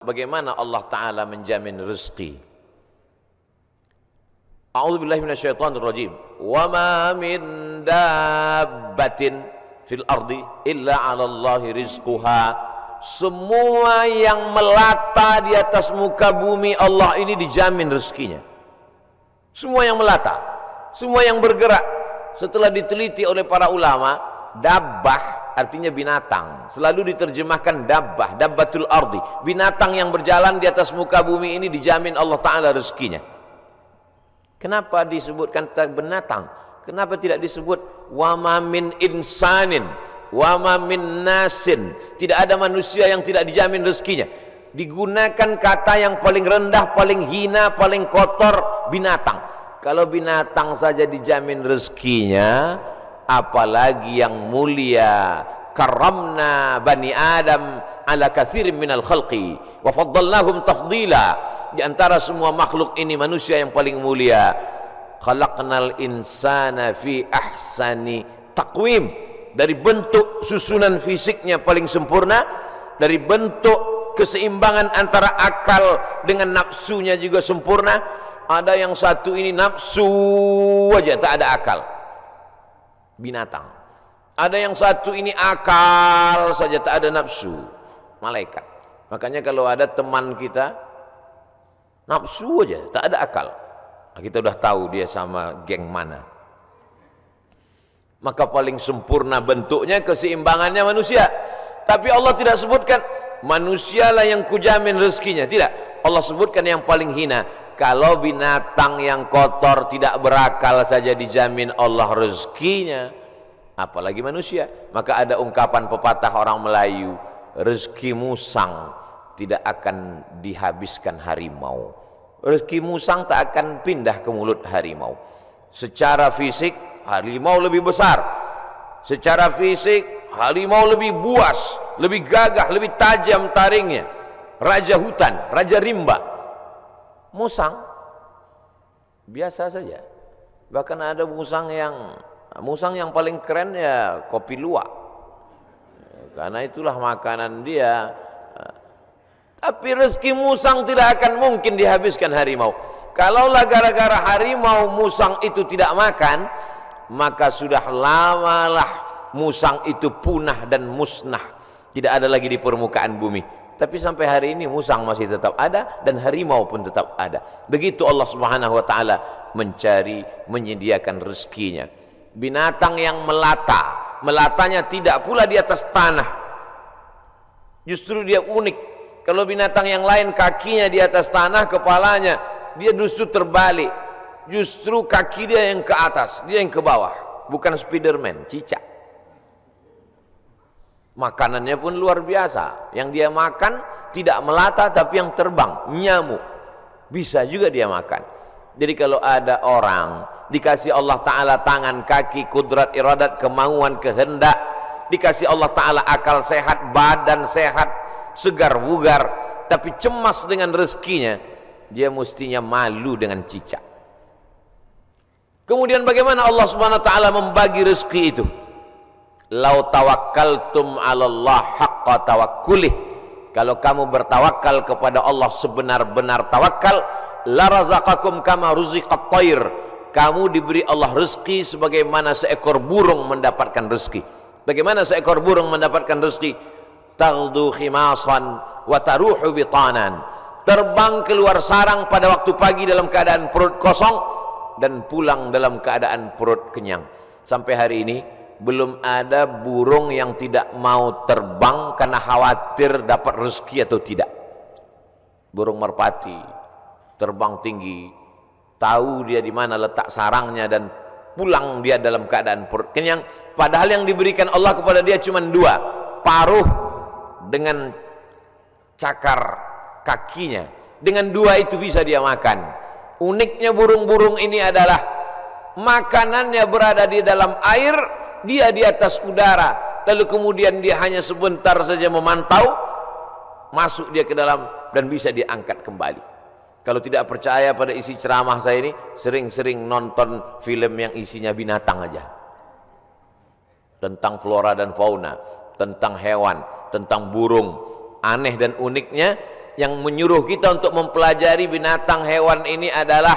Bagaimana Allah Ta'ala menjamin rezeki? A'udzubillahi minasyaitonirrajim. Wa ma min dabbatin fil ardi illa 'ala Allahi rizquha. Semua yang melata di atas muka bumi Allah ini dijamin rezekinya. Semua yang melata, semua yang bergerak. Setelah diteliti oleh para ulama, dabbah artinya binatang. Selalu diterjemahkan dabbah, dabbatul ardi. Binatang yang berjalan di atas muka bumi ini dijamin Allah Ta'ala rezekinya. Kenapa disebutkan binatang? Kenapa tidak disebut wa ma min insanin, wa ma min nasin? Tidak ada manusia yang tidak dijamin rezekinya. Digunakan kata yang paling rendah, paling hina, paling kotor, binatang. Kalau binatang saja dijamin rezekinya, apalagi yang mulia. Karramna bani Adam ala katsirin minal khalqi wa faddalnahum tafdila. Di antara semua makhluk ini manusia yang paling mulia. Khalaqnal insana fi ahsani taqwim. Dari bentuk susunan fisiknya paling sempurna, dari bentuk keseimbangan antara akal dengan nafsunya juga sempurna. Ada yang satu ini nafsu aja, tak ada akal, binatang. Ada yang satu ini akal saja, tak ada nafsu, malaikat. Makanya kalau ada teman kita nafsu aja, tak ada akal, kita udah tahu dia sama geng mana. Maka paling sempurna bentuknya, keseimbangannya manusia. Tapi Allah tidak sebutkan manusialah yang kujamin rezekinya, tidak. Allah sebutkan yang paling hina. Kalau binatang yang kotor tidak berakal saja dijamin Allah rezekinya, apalagi manusia. Maka ada ungkapan pepatah orang Melayu, rezeki musang tidak akan dihabiskan harimau. Rezeki musang tak akan pindah ke mulut harimau. Secara fisik harimau lebih besar, secara fisik harimau lebih buas, lebih gagah, lebih tajam taringnya. Raja hutan, raja rimba. Musang biasa saja. Bahkan ada musang yang paling keren ya kopi luwak, karena itulah makanan dia. Tapi rezeki musang tidak akan mungkin dihabiskan harimau. Kalaulah gara-gara harimau musang itu tidak makan, maka sudah lamalah musang itu punah dan musnah, tidak ada lagi di permukaan bumi. Tapi sampai hari ini musang masih tetap ada dan harimau pun tetap ada. Begitu Allah Subhanahu wa taala mencari, menyediakan rezekinya. Binatang yang melata, melatanya tidak pula di atas tanah. Justru dia unik. Kalau binatang yang lain kakinya di atas tanah, kepalanya, dia justru terbalik. Justru kaki dia yang ke atas, dia yang ke bawah. Bukan Spiderman, cicak. Makanannya pun luar biasa. Yang dia makan tidak melata tapi yang terbang, nyamuk. Bisa juga dia makan. Jadi kalau ada orang dikasih Allah Ta'ala tangan, kaki, kudrat, iradat, kemauan, kehendak, dikasih Allah Ta'ala akal sehat, badan sehat, segar bugar, tapi cemas dengan rezekinya, dia mestinya malu dengan cicak. Kemudian bagaimana Allah Subhanahu wa taala membagi rezeki itu? Lau tawakkaltum 'ala Allah haqqa tawakkulih. Kalau kamu bertawakal kepada Allah sebenar-benar tawakal, la razaqakum kama ruziqat thair. Kamu diberi Allah rezeki sebagaimana seekor burung mendapatkan rezeki. Bagaimana seekor burung mendapatkan rezeki? Taghdu khimasan wa taruhu bitanan. Terbang keluar sarang pada waktu pagi dalam keadaan perut kosong dan pulang dalam keadaan perut kenyang. Sampai hari ini belum ada burung yang tidak mau terbang karena khawatir dapat rezeki atau tidak. Burung merpati terbang tinggi, tahu dia di mana letak sarangnya dan pulang dia dalam keadaan perut kenyang. Padahal yang diberikan Allah kepada dia cuma dua, paruh dengan cakar kakinya. Dengan dua itu bisa dia makan. Uniknya burung-burung ini adalah makanannya berada di dalam air, dia di atas udara, lalu kemudian dia hanya sebentar saja memantau, masuk dia ke dalam dan bisa diangkat kembali. Kalau tidak percaya pada isi ceramah saya ini, sering-sering nonton film yang isinya binatang aja, tentang flora dan fauna, tentang hewan, tentang burung. Aneh dan uniknya yang menyuruh kita untuk mempelajari binatang hewan ini adalah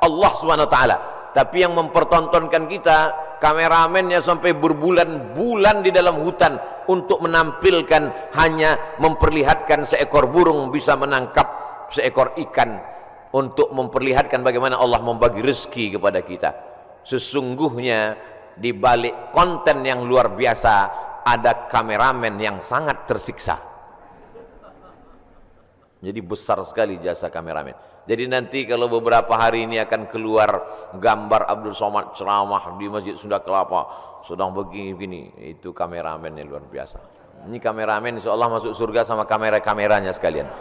Allah Subhanahu wa taala. Tapi yang mempertontonkan kita, kameramennya sampai berbulan-bulan di dalam hutan untuk menampilkan, hanya memperlihatkan seekor burung bisa menangkap seekor ikan, untuk memperlihatkan bagaimana Allah membagi rezeki kepada kita. Sesungguhnya di balik konten yang luar biasa ada kameramen yang sangat tersiksa. Jadi besar sekali jasa kameramen. Jadi nanti kalau beberapa hari ini akan keluar gambar Abdul Somad ceramah di Masjid Sunda Kelapa sedang begini-begini, itu kameramennya luar biasa. Ini kameramen insyaallah masuk surga sama kamera-kameranya sekalian.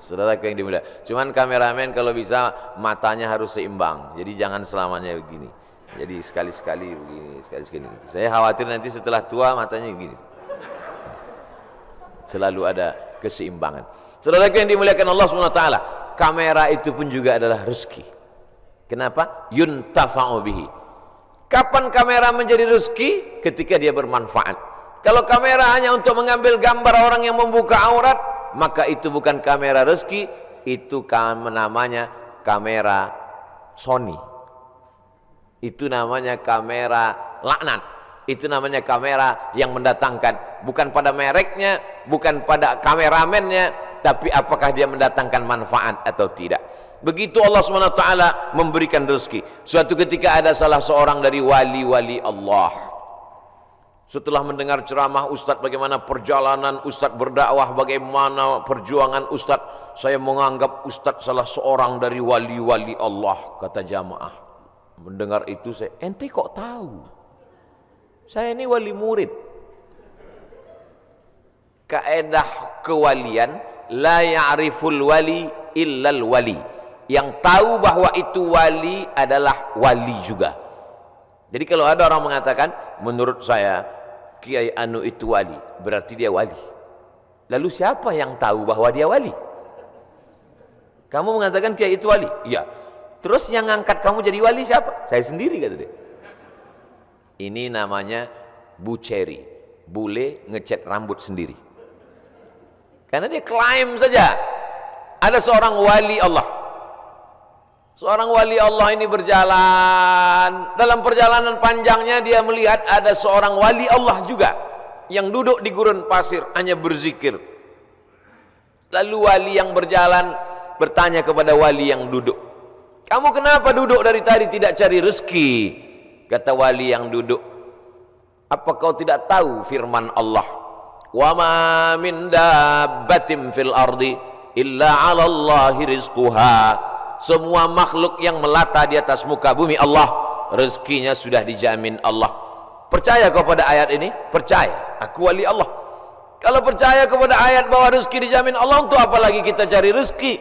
Saudara yang dimuliakan. Cuman kameramen kalau bisa matanya harus seimbang. Jadi jangan selamanya begini. Jadi sekali-sekali begini, sekali-sekali. Saya khawatir nanti setelah tua matanya begini. Selalu ada keseimbangan. Saudara yang dimuliakan Allah SWT, kamera itu pun juga adalah rezeki. Kenapa? Yuntafa'u bihi. Kapan kamera menjadi rezeki? Ketika dia bermanfaat. Kalau kamera hanya untuk mengambil gambar orang yang membuka aurat, maka itu bukan kamera rezeki, itu namanya kamera Sony. Itu namanya kamera laknat. Itu namanya kamera yang mendatangkan, bukan pada mereknya, bukan pada kameramennya, tapi apakah dia mendatangkan manfaat atau tidak. Begitu Allah SWT memberikan rezeki. Suatu ketika ada salah seorang dari wali-wali Allah, setelah mendengar ceramah Ustadz bagaimana perjalanan Ustadz berdakwah, bagaimana perjuangan Ustadz, saya menganggap Ustadz salah seorang dari wali-wali Allah. Kata jamaah, mendengar itu saya, ente kok tahu? Saya ini wali murid. Kaedah kewalian, la ya'riful wali illal wali. Yang tahu bahwa itu wali adalah wali juga. Jadi kalau ada orang mengatakan, menurut saya Kiai Anu itu wali, berarti dia wali. Lalu siapa yang tahu bahwa dia wali? Kamu mengatakan Kiai itu wali? Iya. Terus yang ngangkat kamu jadi wali siapa? Saya sendiri, kata dia. Ini namanya buceri, bule ngecat rambut sendiri. Karena dia klaim saja ada seorang wali Allah. Seorang wali Allah ini berjalan, dalam perjalanan panjangnya dia melihat ada seorang wali Allah juga yang duduk di gurun pasir hanya berzikir. Lalu wali yang berjalan bertanya kepada wali yang duduk, "Kamu kenapa duduk dari tadi tidak cari rezeki?" Kata wali yang duduk, "Apa kau tidak tahu firman Allah, wa ma min dabbatin fil ardi illa 'ala Allahi rizquha." Semua makhluk yang melata di atas muka bumi Allah, rezekinya sudah dijamin Allah. Percaya kau pada ayat ini? Percaya, aku wali Allah. Kalau percaya kepada ayat bahwa rezeki dijamin Allah, untuk apa lagi kita cari rezeki?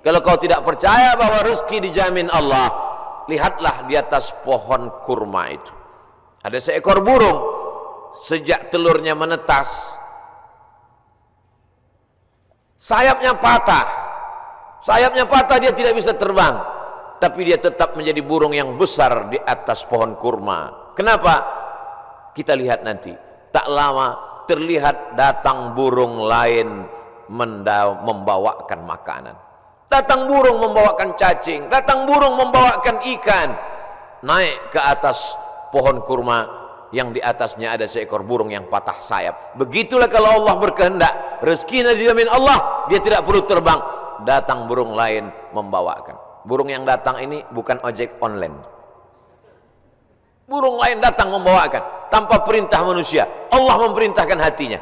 Kalau kau tidak percaya bahwa rezeki dijamin Allah, lihatlah di atas pohon kurma itu ada seekor burung. Sejak telurnya menetas, sayapnya patah, dia tidak bisa terbang, tapi dia tetap menjadi burung yang besar di atas pohon kurma. Kenapa? Kita lihat nanti. Tak lama terlihat datang burung lain membawakan makanan. Datang burung membawakan cacing, datang burung membawakan ikan. Naik ke atas pohon kurma yang di atasnya ada seekor burung yang patah sayap. Begitulah kalau Allah berkehendak, rezekinya dijamin Allah, dia tidak perlu terbang. Datang burung lain membawakan. Burung yang datang ini bukan ojek online. Burung lain datang membawakan tanpa perintah manusia. Allah memerintahkan hatinya.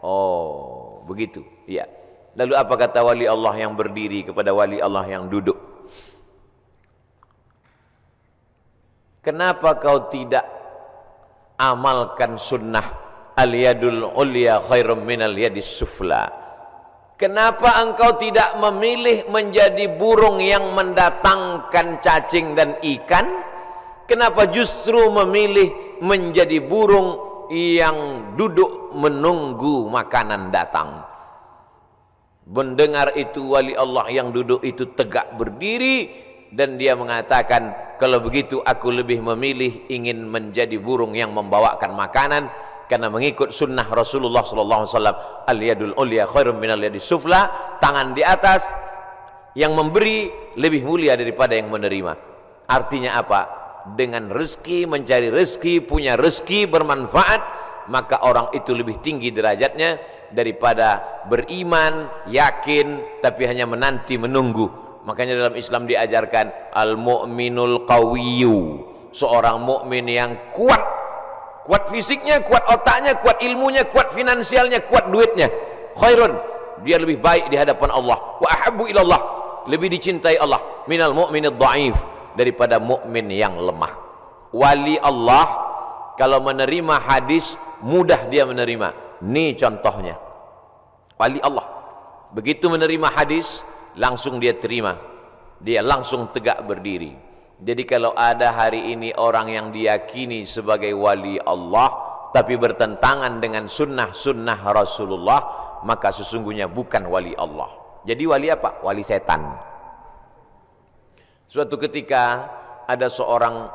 Oh, begitu. Iya. Lalu apa kata wali Allah yang berdiri kepada wali Allah yang duduk? Kenapa kau tidak amalkan sunnah al-yadul ulya khairum minal yadis sufla? Kenapa engkau tidak memilih menjadi burung yang mendatangkan cacing dan ikan? Kenapa justru memilih menjadi burung yang duduk menunggu makanan datang? Mendengar itu wali Allah yang duduk itu tegak berdiri dan dia mengatakan, kalau begitu aku lebih memilih ingin menjadi burung yang membawakan makanan karena mengikut sunnah Rasulullah sallallahu alaihi wasallam. Al yadul ulya khairum minal yadis sufla, tangan di atas yang memberi lebih mulia daripada yang menerima. Artinya apa? Dengan rezeki, mencari rezeki, punya rezeki bermanfaat, maka orang itu lebih tinggi derajatnya daripada beriman, yakin, tapi hanya menanti menunggu. Makanya dalam Islam diajarkan al-mu'minul qawiyyu, seorang mukmin yang kuat, kuat fisiknya, kuat otaknya, kuat ilmunya, kuat finansialnya, kuat duitnya. Khairun, dia lebih baik di hadapan Allah. Wa ahabbu ilallah, lebih dicintai Allah minal mu'minid dhaif, daripada mukmin yang lemah. Wali Allah kalau menerima hadis mudah dia menerima. Ini contohnya. Wali Allah begitu menerima hadis langsung dia terima, dia langsung tegak berdiri. Jadi kalau ada hari ini orang yang diyakini sebagai wali Allah tapi bertentangan dengan sunnah-sunnah Rasulullah, maka sesungguhnya bukan wali Allah. Jadi wali apa? Wali setan. Suatu ketika ada seorang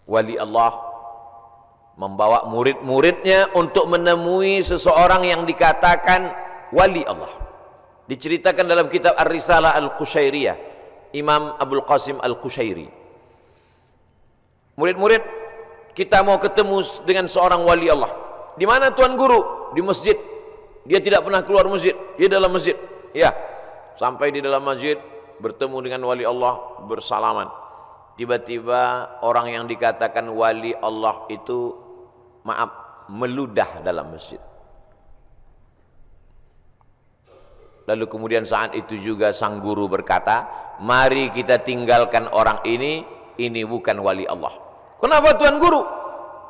wali Allah membawa murid-muridnya untuk menemui seseorang yang dikatakan wali Allah. Diceritakan dalam kitab Ar-Risalah Al-Qushairiyah, Imam Abul Qasim Al-Qushairi. Murid-murid, kita mau ketemu dengan seorang wali Allah. Di mana Tuan Guru? Di masjid. Dia tidak pernah keluar masjid, dia dalam masjid. Ya, sampai di dalam masjid bertemu dengan wali Allah, bersalaman. Tiba-tiba orang yang dikatakan wali Allah itu, maaf, meludah dalam masjid. Lalu kemudian saat itu juga sang guru berkata, mari kita tinggalkan orang ini bukan wali Allah. Kenapa Tuan Guru?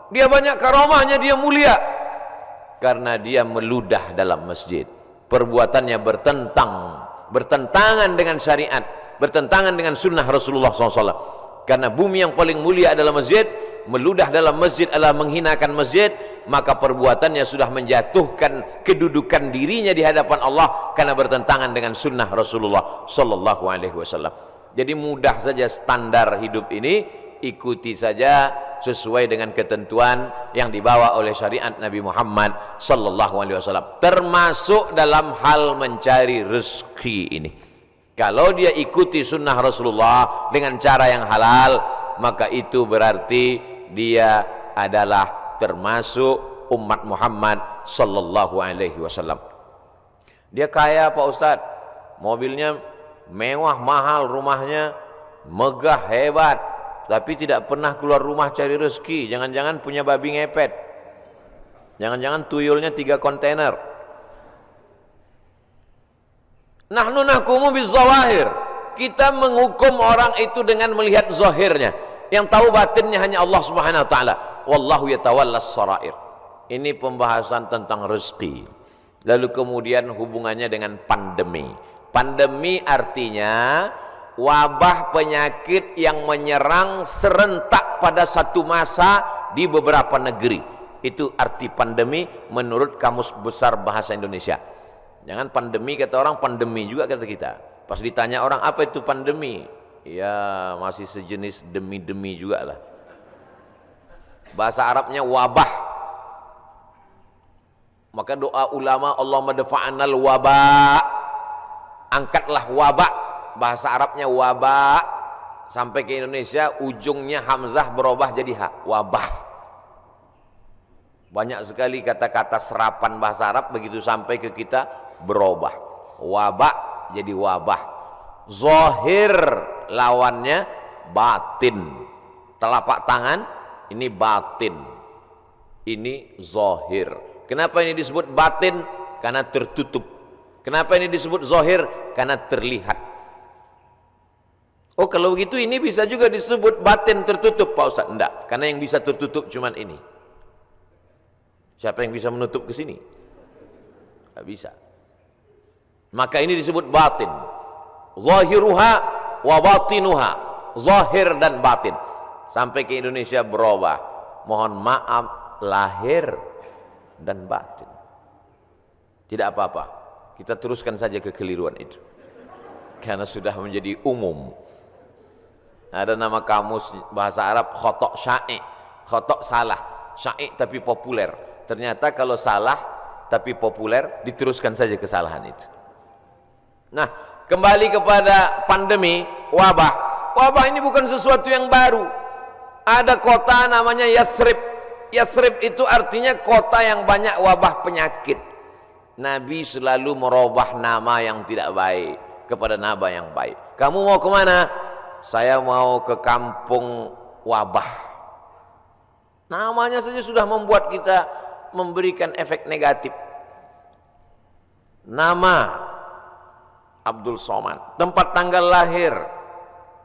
Dia banyak karamahnya, dia mulia. Karena dia meludah dalam masjid. Perbuatannya bertentangan dengan syariat, bertentangan dengan sunnah Rasulullah SAW. Karena bumi yang paling mulia adalah masjid, meludah dalam masjid adalah menghinakan masjid, maka perbuatannya sudah menjatuhkan kedudukan dirinya di hadapan Allah karena bertentangan dengan sunnah Rasulullah sallallahu alaihi wasallam. Jadi mudah saja standar hidup ini, ikuti saja sesuai dengan ketentuan yang dibawa oleh syariat Nabi Muhammad sallallahu alaihi wasallam, termasuk dalam hal mencari rezeki ini. Kalau dia ikuti sunnah Rasulullah dengan cara yang halal, maka itu berarti dia adalah termasuk umat Muhammad sallallahu alaihi wasallam. Dia kaya Pak Ustadz, mobilnya mewah mahal, rumahnya megah hebat, tapi tidak pernah keluar rumah cari rezeki. Jangan-jangan punya babi ngepet, jangan-jangan tuyulnya 3 kontainer. Nahnu nahkumu bizawahir, kita menghukum orang itu dengan melihat zahirnya. Yang tahu batinnya hanya Allah Subhanahu wa taala. Wallahu yatawallas sarair. Ini pembahasan tentang rezeki. Lalu kemudian hubungannya dengan pandemi. Pandemi artinya wabah penyakit yang menyerang serentak pada satu masa di beberapa negeri. Itu arti pandemi menurut Kamus Besar Bahasa Indonesia. Jangan pandemi kata orang, pandemi juga kata kita. Pas ditanya orang apa itu pandemi, ya masih sejenis demi-demi juga lah. Bahasa Arabnya wabah. Maka doa ulama, Allahumma dafa'anal wabah, angkatlah wabah. Bahasa Arabnya wabah. Sampai ke Indonesia ujungnya hamzah berubah jadi ha, wabah. Banyak sekali kata-kata serapan bahasa Arab begitu sampai ke kita berubah. Wabah jadi wabah. Zahir lawannya batin. Telapak tangan ini batin, ini zahir. Kenapa ini disebut batin? Karena tertutup. Kenapa ini disebut zahir? Karena terlihat. Oh kalau begitu ini bisa juga disebut batin tertutup Pak Ustaz? Enggak, karena yang bisa tertutup cuman ini. Siapa yang bisa menutup ke sini? Enggak bisa. Maka ini disebut batin. Zahiruha wa batinuha, zahir dan batin. Sampai ke Indonesia berubah. Mohon maaf, lahir dan batin. Tidak apa-apa, kita teruskan saja kekeliruan itu karena sudah menjadi umum. Ada nama kamus bahasa Arab khotok sya'i, khotok salah. syai' tapi populer. Ternyata kalau salah tapi populer, diteruskan saja kesalahan itu. Nah, kembali kepada pandemi, wabah. Wabah ini bukan sesuatu yang baru. Ada kota namanya Yathrib. Yathrib itu artinya kota yang banyak wabah penyakit. Nabi selalu merubah nama yang tidak baik kepada nama yang baik. Kamu mau kemana? Saya mau ke kampung wabah. Namanya saja sudah membuat kita memberikan efek negatif. Nama Abdul Somad, tempat tanggal lahir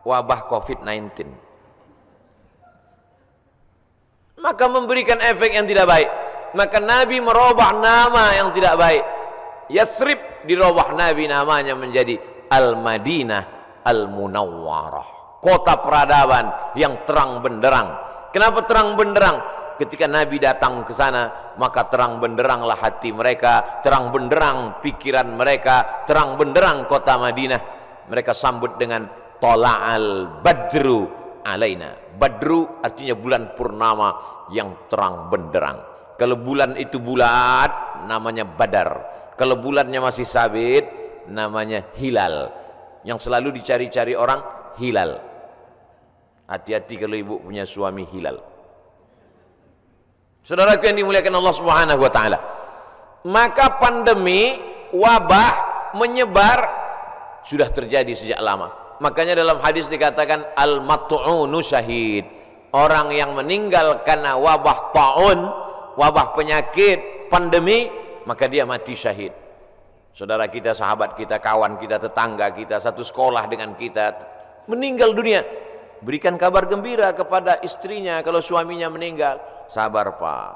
wabah COVID-19. Maka memberikan efek yang tidak baik. Maka Nabi merubah nama yang tidak baik. Yathrib dirubah Nabi namanya menjadi Al-Madinah Al-Munawwarah, kota peradaban yang terang benderang. Kenapa terang benderang? Ketika Nabi datang ke sana, maka terang benderanglah hati mereka, terang benderang pikiran mereka, terang benderang kota Madinah. Mereka sambut dengan Tola'al Badru alaina. Badru artinya bulan purnama yang terang benderang. Kalau bulan itu bulat, namanya Badar. Kalau bulannya masih sabit, namanya hilal. Yang selalu dicari-cari orang, hilal. Hati-hati kalau ibu punya suami hilal. Saudaraku yang dimuliakan Allah Subhanahu wa taala. Maka pandemi, wabah menyebar sudah terjadi sejak lama. Makanya dalam hadis dikatakan al-mat'unu syahid. Orang yang meninggal karena wabah ta'un, wabah penyakit, pandemi, maka dia mati syahid. Saudara kita, sahabat kita, kawan kita, tetangga kita, satu sekolah dengan kita, meninggal dunia. Berikan kabar gembira kepada istrinya kalau suaminya meninggal. Sabar Pak,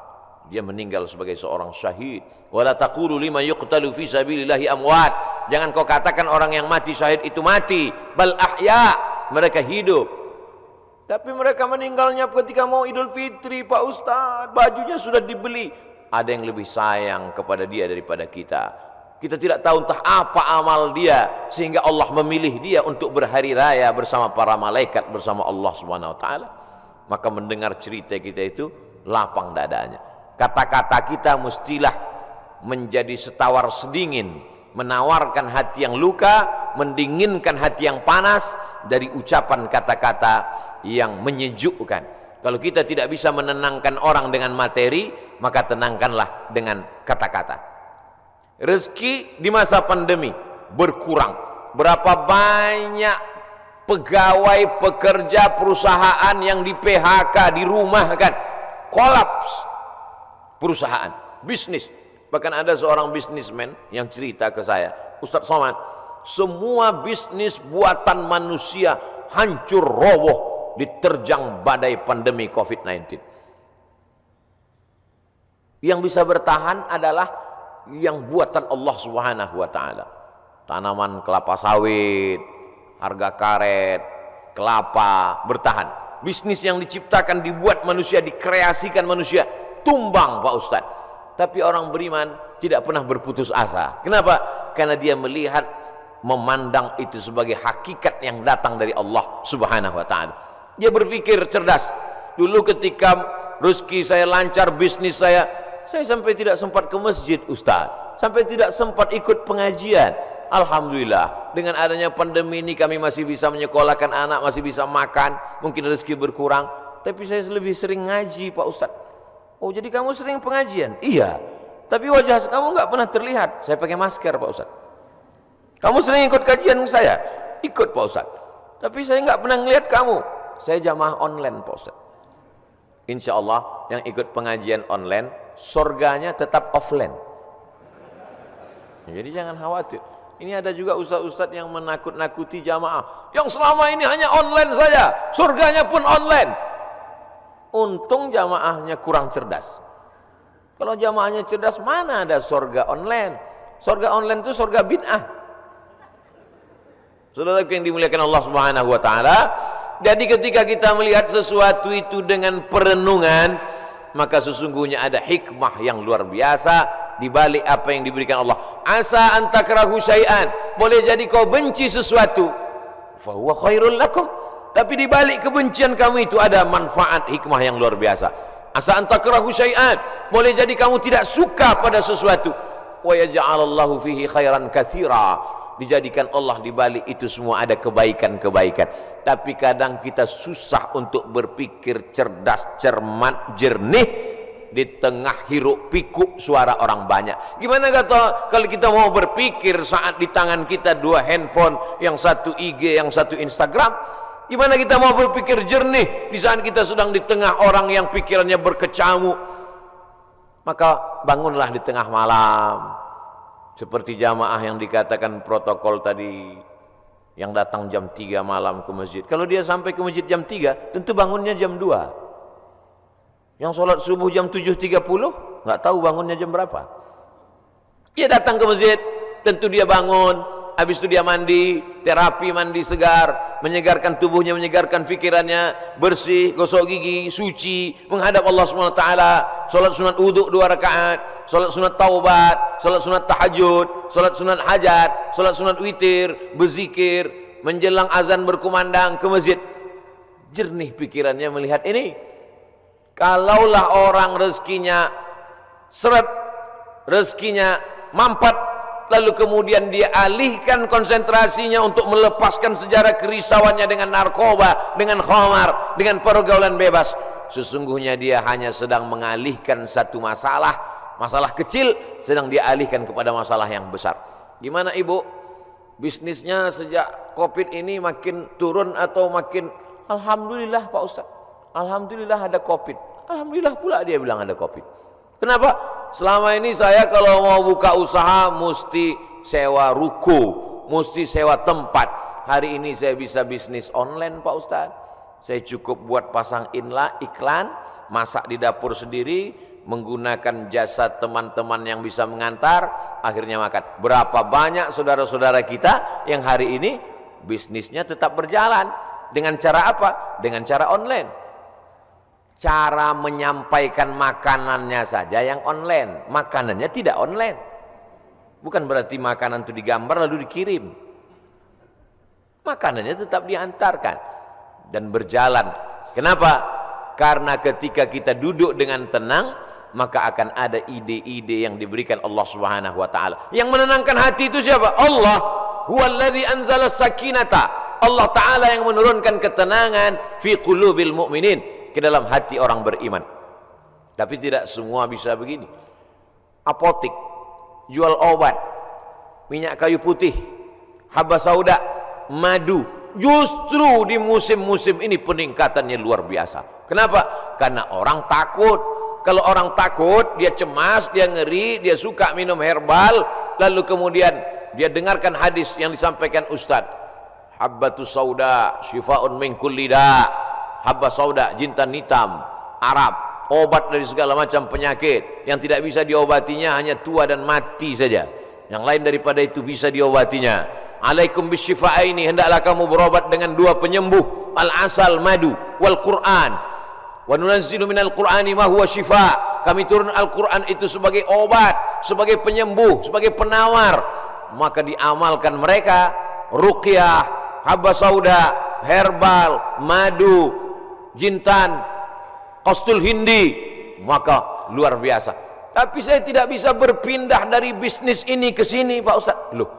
dia meninggal sebagai seorang syahid. Wala taqulu liman yuqtalu fi sabilillahi amwat. Jangan kau katakan orang yang mati syahid itu mati. Bal ahya, mereka hidup. Tapi mereka meninggalnya ketika mau Idul Fitri, Pak Ustadz, bajunya sudah dibeli. Ada yang lebih sayang kepada dia daripada kita. Kita tidak tahu entah apa amal dia sehingga Allah memilih dia untuk berhari raya bersama para malaikat, bersama Allah Subhanahu wa taala. Maka mendengar cerita kita itu lapang dadanya. Kata-kata kita mestilah menjadi setawar sedingin, menawarkan hati yang luka, mendinginkan hati yang panas dari ucapan kata-kata yang menyejukkan. Kalau kita tidak bisa menenangkan orang dengan materi, maka tenangkanlah dengan kata-kata. Rezeki di masa pandemi berkurang. Berapa banyak pegawai, pekerja perusahaan yang di PHK, dirumahkan, kolaps perusahaan, bisnis. Bahkan ada seorang bisnismen yang cerita ke saya, Ustadz Somad, semua bisnis buatan manusia hancur roboh diterjang badai pandemi COVID-19. Yang bisa bertahan adalah yang buatan Allah Subhanahu wa taala. Tanaman kelapa sawit, harga karet, kelapa bertahan. Bisnis yang diciptakan, dibuat manusia, dikreasikan manusia, tumbang Pak Ustadz. Tapi orang beriman tidak pernah berputus asa. Kenapa? Karena dia melihat, memandang itu sebagai hakikat yang datang dari Allah Subhanahu wa taala. Dia berpikir cerdas. Dulu ketika rezeki saya lancar, bisnis saya sampai tidak sempat ke masjid Ustaz, sampai tidak sempat ikut pengajian. Alhamdulillah, dengan adanya pandemi ini kami masih bisa menyekolahkan anak, masih bisa makan, mungkin rezeki berkurang, tapi saya lebih sering ngaji Pak Ustaz. Oh, jadi kamu sering pengajian? Iya, tapi wajah kamu nggak pernah terlihat. Saya pakai masker Pak Ustaz. Kamu sering ikut kajian saya? Ikut Pak Ustaz, tapi saya nggak pernah ngelihat kamu. Saya jamaah online Pak Ustaz. Insya Allah yang ikut pengajian online, surganya tetap offline. Jadi jangan khawatir. Ini ada juga ustaz-ustaz yang menakut-nakuti jamaah, yang selama ini hanya online saja, surganya pun online. Untung jamaahnya kurang cerdas. Kalau jamaahnya cerdas, mana ada surga online? Surga online itu surga bid'ah. Saudara yang dimuliakan Allah Subhanahu wa taala, jadi ketika kita melihat sesuatu itu dengan perenungan, maka sesungguhnya ada hikmah yang luar biasa di balik apa yang diberikan Allah. Asa an takrahu syai'an, boleh jadi kau benci sesuatu, fa huwa khairul lakum, tapi di balik kebencian kamu itu ada manfaat, hikmah yang luar biasa. Asa an takrahu syai'an, boleh jadi kamu tidak suka pada sesuatu. Wa yaj'alallahu fihi khairan katsira, dijadikan Allah di balik itu semua ada kebaikan-kebaikan. Tapi kadang kita susah untuk berpikir cerdas, cermat, jernih di tengah hiruk pikuk suara orang banyak. Gimana kata kalau kita mau berpikir saat di tangan kita dua handphone, yang satu IG, yang satu Instagram? Gimana kita mau berpikir jernih di saat kita sedang di tengah orang yang pikirannya berkecamuk? Maka bangunlah di tengah malam, seperti jamaah yang dikatakan protokol tadi, yang datang jam 3 malam ke masjid. Kalau dia sampai ke masjid jam 3, tentu bangunnya jam 2. Yang sholat subuh jam 7.30, nggak tahu bangunnya jam berapa. Dia datang ke masjid, tentu dia bangun. Habis itu dia mandi, terapi mandi segar, menyegarkan tubuhnya, menyegarkan pikirannya, bersih, gosok gigi, suci, menghadap Allah SWT, sholat sunat wudhu 2 rakaat, sholat sunat taubat, sholat sunat tahajud, sholat sunat hajat, sholat sunat witir, berzikir, menjelang azan berkumandang ke masjid. Jernih pikirannya melihat ini. Kalaulah orang rezekinya seret, rezekinya mampat, lalu kemudian dia alihkan konsentrasinya untuk melepaskan sejarah kerisauannya dengan narkoba, dengan khamar, dengan pergaulan bebas, sesungguhnya dia hanya sedang mengalihkan satu masalah kecil, sedang dia alihkan kepada masalah yang besar. Gimana ibu? Bisnisnya sejak Covid ini makin turun atau makin? Alhamdulillah Pak Ustaz, alhamdulillah ada Covid. Alhamdulillah pula dia bilang ada Covid. Kenapa? Selama ini saya kalau mau buka usaha mesti sewa ruko, mesti sewa tempat. Hari ini saya bisa bisnis online Pak Ustaz. Saya cukup buat pasang iklan, masak di dapur sendiri, menggunakan jasa teman-teman yang bisa mengantar, akhirnya makan. Berapa banyak saudara-saudara kita yang hari ini bisnisnya tetap berjalan. Dengan cara apa? Dengan cara online. Cara menyampaikan makanannya saja yang online, makanannya tidak online. Bukan berarti makanan itu digambar lalu dikirim. Makanannya tetap diantarkan dan berjalan. Kenapa? Karena ketika kita duduk dengan tenang, maka akan ada ide-ide yang diberikan Allah Subhanahu wa taala. Yang menenangkan hati itu siapa? Allah. Huwallazi anzala sakinata. Allah taala yang menurunkan ketenangan fi qulubil mu'minin, ke dalam hati orang beriman. Tapi tidak semua bisa begini. Apotik, jual obat, minyak kayu putih, haba sauda, madu, justru di musim-musim ini peningkatannya luar biasa. Kenapa? Karena orang takut. Kalau orang takut, dia cemas, dia ngeri, dia suka minum herbal, lalu kemudian dia dengarkan hadis yang disampaikan Ustadz, habbatus sauda syifa'un min kulli da'. Habba sauda, jintan hitam, Arab, obat dari segala macam penyakit. Yang tidak bisa diobatinya hanya tua dan mati saja. Yang lain daripada itu bisa diobatinya. Alaikum bisyifa'aini, hendaklah kamu berobat dengan 2 penyembuh, al-asal, madu, wal Qur'an. Wa nunazzilu minal Qur'ani ma huwa syifa'. Kami turun Al-Qur'an itu sebagai obat, sebagai penyembuh, sebagai penawar. Maka diamalkan mereka ruqyah, habba sauda, herbal, madu, jintan, kostul hindi, maka luar biasa. Tapi saya tidak bisa berpindah dari bisnis ini ke sini Pak Ustaz. Loh,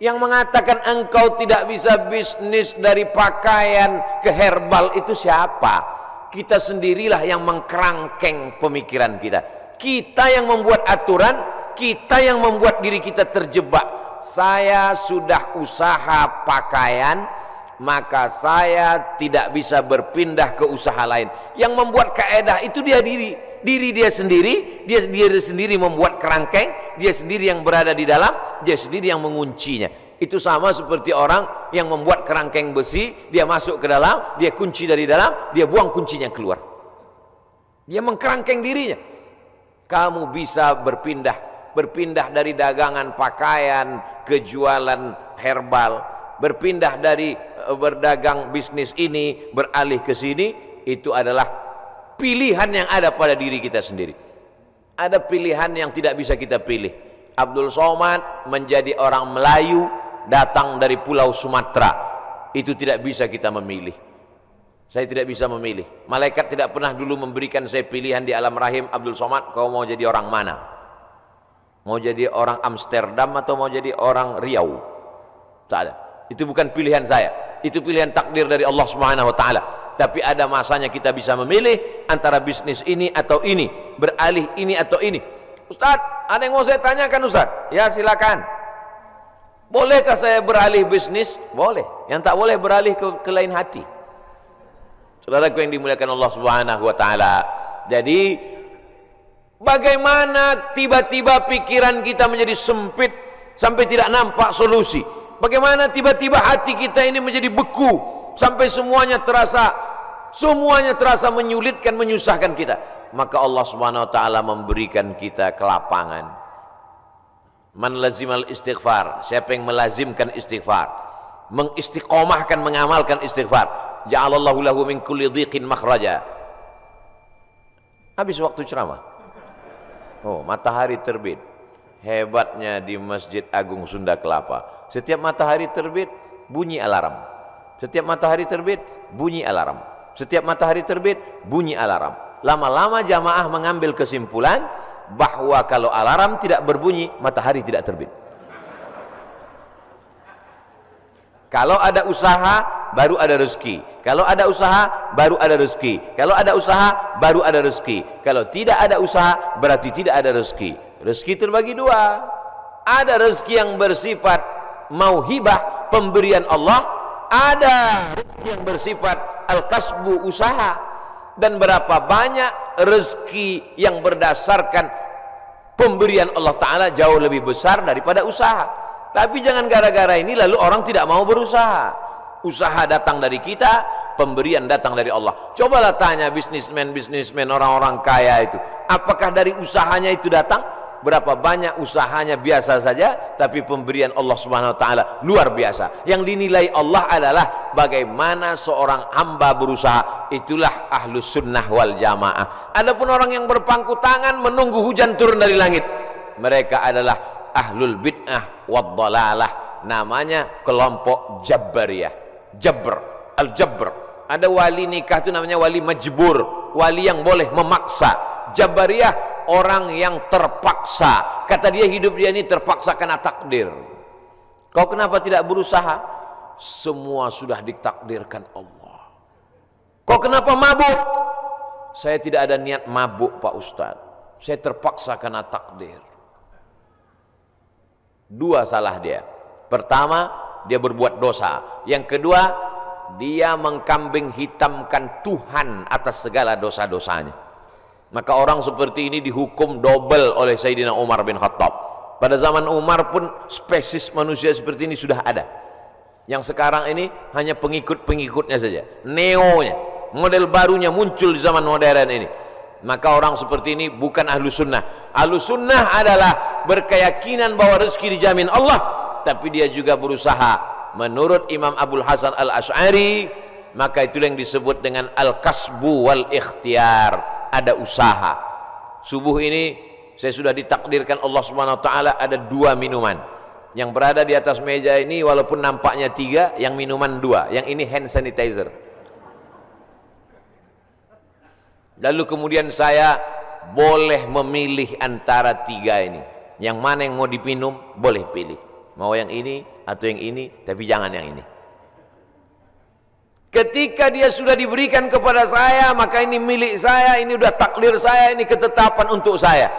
yang mengatakan engkau tidak bisa bisnis dari pakaian ke herbal itu siapa? Kita sendirilah yang mengkerangkeng pemikiran kita. Kita yang membuat aturan, kita yang membuat diri kita terjebak. Saya sudah usaha pakaian, maka saya tidak bisa berpindah ke usaha lain. Yang membuat kaedah itu dia diri dia sendiri, dia sendiri membuat kerangkeng, dia sendiri yang berada di dalam, dia sendiri yang menguncinya. Itu sama seperti orang yang membuat kerangkeng besi, dia masuk ke dalam, dia kunci dari dalam, dia buang kuncinya keluar. Dia mengkerangkeng dirinya. Kamu bisa berpindah dari dagangan pakaian ke jualan herbal, berpindah dari berdagang bisnis ini beralih ke sini. Itu adalah pilihan yang ada pada diri kita sendiri. Ada pilihan yang tidak bisa kita pilih. Abdul Somad menjadi orang Melayu, datang dari pulau Sumatera, itu tidak bisa kita memilih. Saya tidak bisa memilih. Malaikat tidak pernah dulu memberikan saya pilihan di alam rahim, Abdul Somad, kau mau jadi orang mana? Mau jadi orang Amsterdam atau mau jadi orang Riau? Tak ada. Itu bukan pilihan saya. Itu pilihan takdir dari Allah Subhanahu wa taala. Tapi ada masanya kita bisa memilih antara bisnis ini atau ini, beralih ini atau ini. Ustaz, ada yang mau saya tanyakan Ustaz? Ya, silakan. Bolehkah saya beralih bisnis? Boleh. Yang tak boleh beralih ke lain hati. Saudaraku yang dimuliakan Allah Subhanahu wa taala. Jadi bagaimana tiba-tiba pikiran kita menjadi sempit sampai tidak nampak solusi? Bagaimana tiba-tiba hati kita ini menjadi beku sampai semuanya terasa menyulitkan, menyusahkan kita? Maka Allah Subhanahu wa taala memberikan kita kelapangan. Man lazimal istighfar, siapa yang melazimkan istighfar, mengistiqomahkan, mengamalkan istighfar, ja'alallahu lahu min kulli dhiqin makhraja. Habis waktu ceramah. Oh, matahari terbit. Hebatnya di Masjid Agung Sunda Kelapa. Setiap matahari terbit, bunyi alarm. Setiap matahari terbit, bunyi alarm. Setiap matahari terbit, bunyi alarm. Lama-lama jamaah mengambil kesimpulan bahwa kalau alarm tidak berbunyi, matahari tidak terbit. Kalau ada usaha, baru ada rezeki. Kalau ada usaha, baru ada rezeki. Kalau ada usaha, baru ada rezeki. Kalau tidak ada usaha, berarti tidak ada rezeki. Rezeki terbagi dua. Ada rezeki yang bersifat mauhibah, pemberian Allah. Ada rezeki yang bersifat al-kasbu, usaha. Dan berapa banyak rezeki yang berdasarkan pemberian Allah Ta'ala jauh lebih besar daripada usaha. Tapi jangan gara-gara ini lalu orang tidak mau berusaha. Usaha datang dari kita, pemberian datang dari Allah. Cobalah tanya bisnismen orang-orang kaya itu, apakah dari usahanya itu datang? Berapa banyak usahanya biasa saja, tapi pemberian Allah Subhanahu wa taala luar biasa. Yang dinilai Allah adalah bagaimana seorang hamba berusaha. Itulah ahlus sunnah wal jamaah. Adapun orang yang berpangku tangan menunggu hujan turun dari langit, mereka adalah ahlul bid'ah wad dhalalah. Namanya kelompok Jabariyah. Al-Jabr. Ada wali nikah itu namanya wali majbur, wali yang boleh memaksa. Jabariyah orang yang terpaksa. Kata dia, hidup dia ini terpaksa karena takdir. Kau kenapa tidak berusaha? Semua sudah ditakdirkan Allah. Kau kenapa mabuk? Saya tidak ada niat mabuk Pak Ustaz, saya terpaksa karena takdir. Dua salah dia. Pertama, dia berbuat dosa. Yang kedua, dia mengkambing hitamkan Tuhan atas segala dosa-dosanya. Maka orang seperti ini dihukum double oleh Sayyidina Umar bin Khattab. Pada zaman Umar pun spesies manusia seperti ini sudah ada. Yang sekarang ini hanya pengikut-pengikutnya saja, neonya, model barunya muncul di zaman modern ini. Maka orang seperti ini bukan ahlu sunnah. Ahlu sunnah adalah berkeyakinan bahwa rezeki dijamin Allah, tapi dia juga berusaha. Menurut Imam Abul Hasan Al-Asy'ari, maka itulah yang disebut dengan al-kasbu wal ikhtiar. Ada usaha. Subuh ini saya sudah ditakdirkan Allah Subhanahu wa taala ada 2 minuman. Yang berada di atas meja ini walaupun nampaknya 3, yang minuman 2, yang ini hand sanitizer. Lalu kemudian saya boleh memilih antara 3 ini. Yang mana yang mau dipinum boleh pilih. Mau yang ini atau yang ini, tapi jangan yang ini. Ketika dia sudah diberikan kepada saya, maka ini milik saya, ini udah takdir saya, ini ketetapan untuk saya.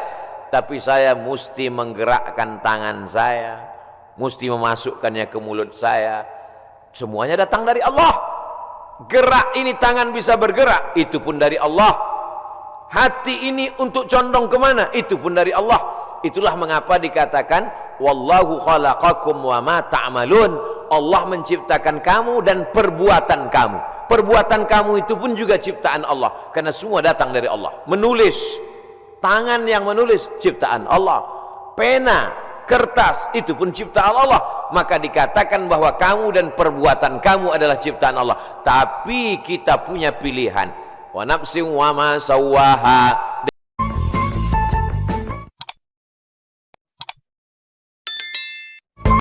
Tapi saya mesti menggerakkan tangan saya, mesti memasukkannya ke mulut saya. Semuanya datang dari Allah. Gerak ini tangan bisa bergerak, itu pun dari Allah. Hati ini untuk condong kemana, itu pun dari Allah. Itulah mengapa dikatakan wallahu khalaqakum wa ma ta'malun. Allah menciptakan kamu dan perbuatan kamu. Perbuatan kamu itu pun juga ciptaan Allah, karena semua datang dari Allah. Menulis, tangan yang menulis ciptaan Allah. Pena, kertas, itu pun ciptaan Allah. Maka dikatakan bahwa kamu dan perbuatan kamu adalah ciptaan Allah. Tapi kita punya pilihan. Wa nafsin wa ma sawwaha.